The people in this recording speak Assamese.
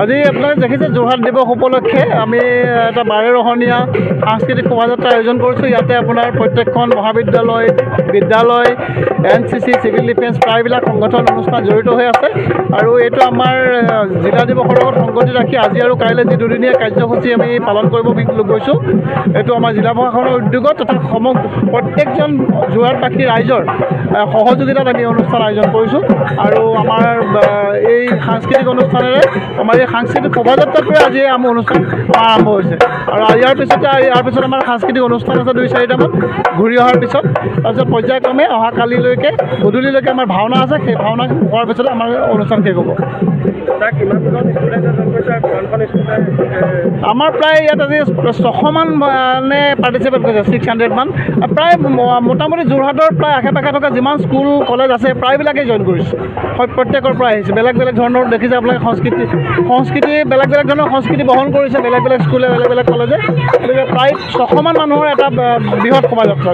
আজি আপোনালোকে দেখিছে যোৰহাট দিৱস উপলক্ষে আমি এটা বাৰেৰহণীয়া সাংস্কৃতিক শোভাযাত্ৰা আয়োজন কৰিছোঁ। ইয়াতে আপোনাৰ প্ৰত্যেকখন মহাবিদ্যালয়, বিদ্যালয়, NCC, চিভিল ডিফেন্স প্ৰায়বিলাক সংগঠন অনুষ্ঠান জড়িত হৈ আছে। আৰু এইটো আমাৰ জিলা দিৱসৰ লগত সংগতি ৰাখি আজি আৰু কাইলৈ যি দুদিনীয়া কাৰ্যসূচী আমি পালন কৰিব গৈছোঁ, এইটো আমাৰ জিলা প্ৰশাসনৰ উদ্যোগত তথা প্ৰত্যেকজন যোৰহাটবাসী ৰাইজৰ সহযোগিতাত আমি অনুষ্ঠান আয়োজন কৰিছোঁ। আৰু আমাৰ এই সাংস্কৃতিক অনুষ্ঠানেৰে আমাৰ এই সাংস্কৃতিক শোভাযাত্ৰাটোৱে আজি আমাৰ অনুষ্ঠান আৰম্ভ হৈছে। আৰু ইয়াৰ পিছত আমাৰ সাংস্কৃতিক অনুষ্ঠান আছে 2-4টামান ঘূৰি অহাৰ পিছত। তাৰপিছত পৰ্যায়ক্ৰমে অহা কালিলৈকে গধূলিলৈকে আমাৰ ভাওনা আছে। সেই ভাওনা হোৱাৰ পিছতে আমাৰ অনুষ্ঠান শেষ হ'ব। আমাৰ প্ৰায় ইয়াত আজি 600মান মানে পাৰ্টিচিপেট কৰিছে, 600মান। প্ৰায় মোটামুটি যোৰহাটৰ প্ৰায় আশে পাশে থকা যিমান স্কুল কলেজ আছে প্ৰায়বিলাকেই জইন কৰিছে। প্ৰত্যেকৰ পৰা আহিছে। বেলেগ বেলেগ ধৰণৰ দেখিছে আপোনালোকে সংস্কৃতি বেলেগ বেলেগ ধৰণৰ সংস্কৃতি বহন কৰিছে বেলেগ বেলেগ স্কুলে, বেলেগ বেলেগ কলেজে। গতিকে প্ৰায় 600মান মানুহৰ এটা বৃহৎ শোভাযাত্ৰা।